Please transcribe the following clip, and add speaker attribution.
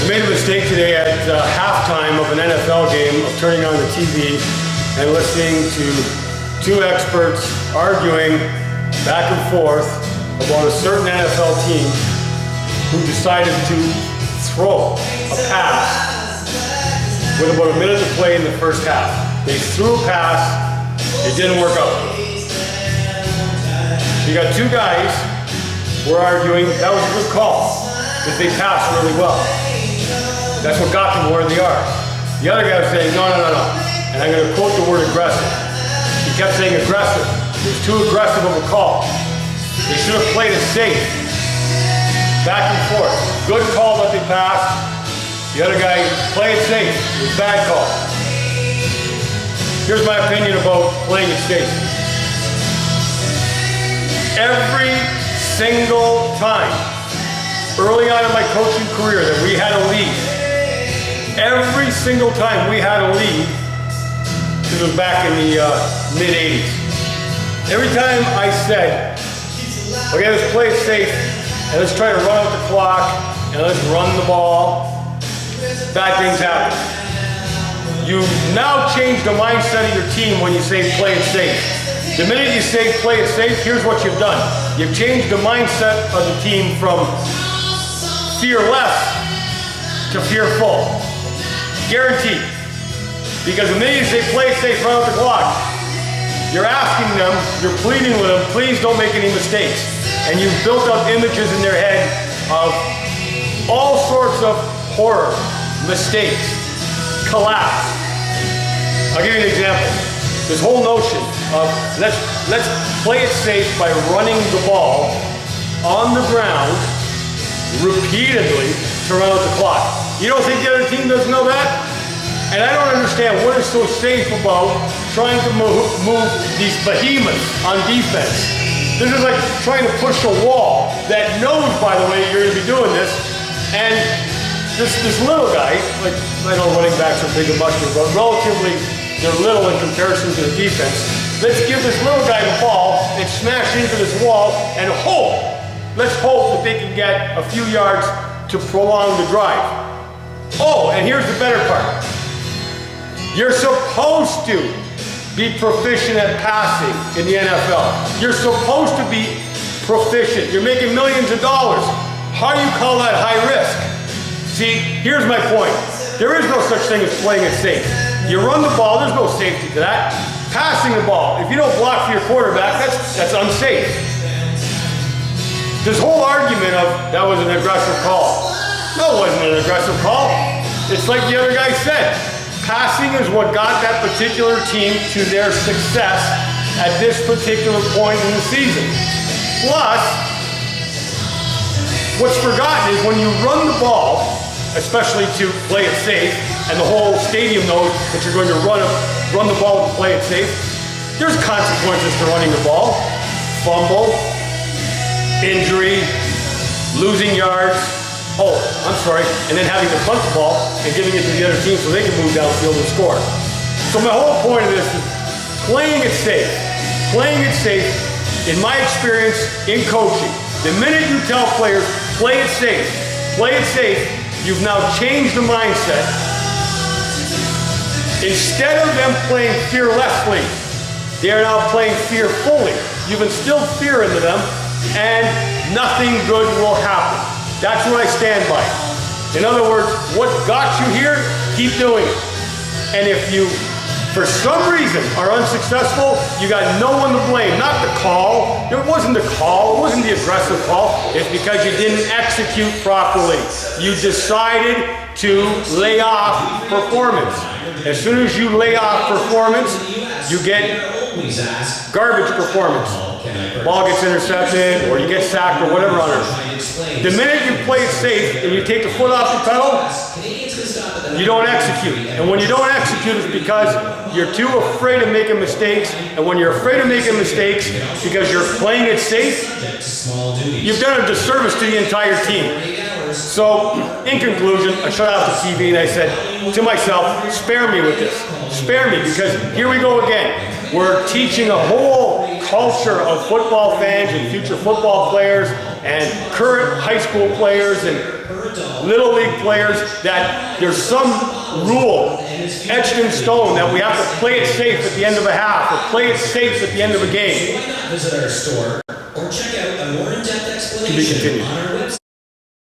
Speaker 1: Made a mistake today at halftime of an NFL game of turning on the TV and listening to two experts arguing back and forth about a certain NFL team who decided to throw a pass with about a minute to play in the first half. They threw a pass, it didn't work out. You got two guys who were arguing that was a good call because they passed really well. That's what got them where they are. The other guy was saying, no. And I'm going to quote the word aggressive. He kept saying aggressive. It was too aggressive of a call. They should have played it safe. Back and forth. Good call that they passed. The other guy, play it safe. It was a bad call. Here's my opinion about playing it safe. Every single time, early on in my coaching career, that we had a lead, every single time we had a lead, this was back in the mid-80s, every time I said, okay, let's play it safe, and let's try to run out the clock, and let's run the ball, bad things happen. You now change the mindset of your team when you say play it safe. The minute you say play it safe, here's what you've done. You've changed the mindset of the team from fearless to fearful. Guaranteed. Because the minute you say play it safe, run out the clock, you're asking them, you're pleading with them, please don't make any mistakes. And you've built up images in their head of all sorts of horror, mistakes, collapse. I'll give you an example. This whole notion of let's play it safe by running the ball on the ground repeatedly to run out the clock. You don't think the other team doesn't know that? And I don't understand what is so safe about trying to move these behemoths on defense. This is like trying to push a wall that knows, by the way, you're going to be doing this. And this little guy, like I know running backs are big and muscular, but relatively they're little in comparison to the defense. Let's give this little guy the ball and smash into this wall and hope. Let's hope that they can get a few yards to prolong the drive. Oh, and here's the better part. You're supposed to be proficient at passing in the NFL. You're supposed to be proficient. You're making millions of dollars. How do you call that high risk? See, here's my point. There is no such thing as playing it safe. You run the ball, there's no safety to that. Passing the ball, if you don't block for your quarterback, that's unsafe. This whole argument of that was an aggressive call. No, it wasn't an aggressive call. It's like the other guy said. Passing is what got that particular team to their success at this particular point in the season. Plus, what's forgotten is when you run the ball, especially to play it safe, and the whole stadium knows that you're going to run the ball to play it safe, there's consequences to running the ball. Fumble, injury, losing yards, and then having to punt the ball and giving it to the other team so they can move downfield and score. So my whole point of this is playing it safe. Playing it safe, in my experience in coaching, the minute you tell players, play it safe, you've now changed the mindset. Instead of them playing fearlessly, they are now playing fearfully. You've instilled fear into them, and nothing good will happen. That's what I stand by. In other words, what got you here, keep doing it. And if you, for some reason, are unsuccessful, you got no one to blame. Not the call. It wasn't the call. It wasn't the aggressive call. It's because you didn't execute properly. You decided to lay off performance. As soon as you lay off performance, you get garbage performance. Ball gets intercepted, or you get sacked, or whatever on it. The minute you play it safe and you take the foot off the pedal, you don't execute. And when you don't execute, it's because you're too afraid of making mistakes. And when you're afraid of making mistakes because you're playing it safe, you've done a disservice to the entire team. So, in conclusion, I shut off the TV and I said to myself, spare me with this. Spare me, because here we go again. We're teaching a whole culture of football fans and future football players and current high school players and little league players that there's some rule etched in stone that we have to play it safe at the end of a half or play it safe at the end of a game.
Speaker 2: Visit our store or check out a more in-depth explanation
Speaker 1: To be continued.
Speaker 2: on our website.